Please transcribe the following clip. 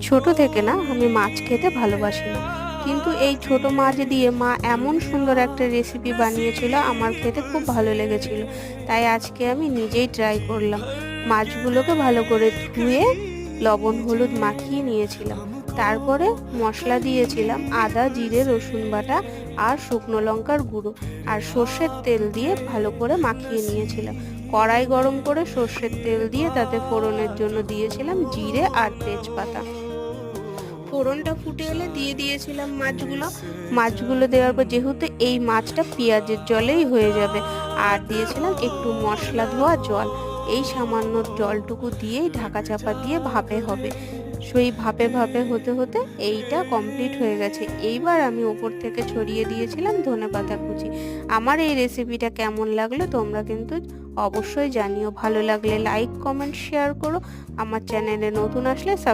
ছোট থেকে না আমি মাছ খেতে ভালোবাসি না, কিন্তু এই ছোট মাছ দিয়ে মা এমন সুন্দর একটা রেসিপি বানিয়েছিল, আমার খেতে খুব ভালো লেগেছিল। তাই আজকে আমি নিজেই ট্রাই করলাম। মাছগুলোকে ভালো করে ধুয়ে লবণ হলুদ মাখিয়ে নিয়েছিলাম। তারপরে মশলা দিয়েছিলাম আদা জিরে রসুন বাটা আর শুকনো লঙ্কার গুঁড়ো আর সর্ষের তেল দিয়ে ভালো করে মাখিয়ে নিয়েছিলাম। কড়াই গরম করে সর্ষের তেল দিয়ে তাতে ফোড়নের জন্য দিয়েছিলাম জিরে আর তেজপাতা। ফোড়নটা ফুটে এলে দিয়ে দিয়েছিলাম মাছগুলো দেওয়ার পর, যেহেতু এই মাছটা পেঁয়াজের জলেই হয়ে যাবে, আর দিয়েছিলাম একটু মশলা ধোয়া জল। এই সামান্য জলটুকু দিয়েই ঢাকা চাপা দিয়ে ভাপে হবে। সেই ভাপে ভাপে হতে হতে এইটা কমপ্লিট হয়ে গেছে। এইবার আমি ওপর থেকে ছড়িয়ে দিয়েছিলাম ধনেপাতা কুচি। আমার এই রেসিপিটা কেমন লাগলো তোমরা কিন্তু অবশ্যই জানিও। ভালো লাগলে লাইক কমেন্ট শেয়ার করো। আমার চ্যানেলে নতুন আসলে